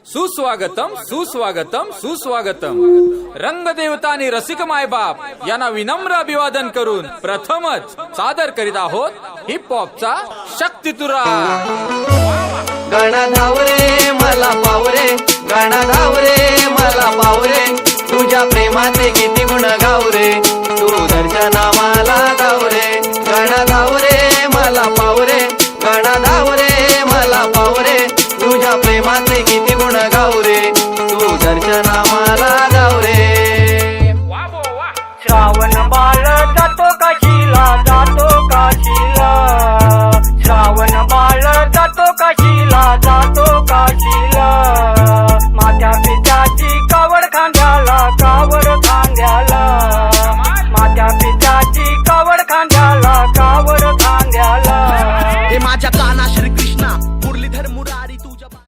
सुस्वागतम सुस्वागतम सुस्वागतम. रंगदेवता आणि रसिक मायबाप यांना विनम्र अभिवादन करून प्रथमच सादर करीत आहोत हिप हॉपचा शक्तितुरा. गाणा धावरे मला पावरे, गाणा धावरे मला पावरे, तुझ्या प्रेमाचे किती गुण गावरे, तू दर्शनामाला धावरे. गाणा धावरे मला पावरे, गाणा धावरे मला पावरे, तुझ्या प्रेमाचे किती गुण गावरे, तू दर्शनामाला धावरे. श्रावण बाळ जातो काशीला, जातो काशीला, श्रावण बाळ जातो काशीला, जातो काशीला.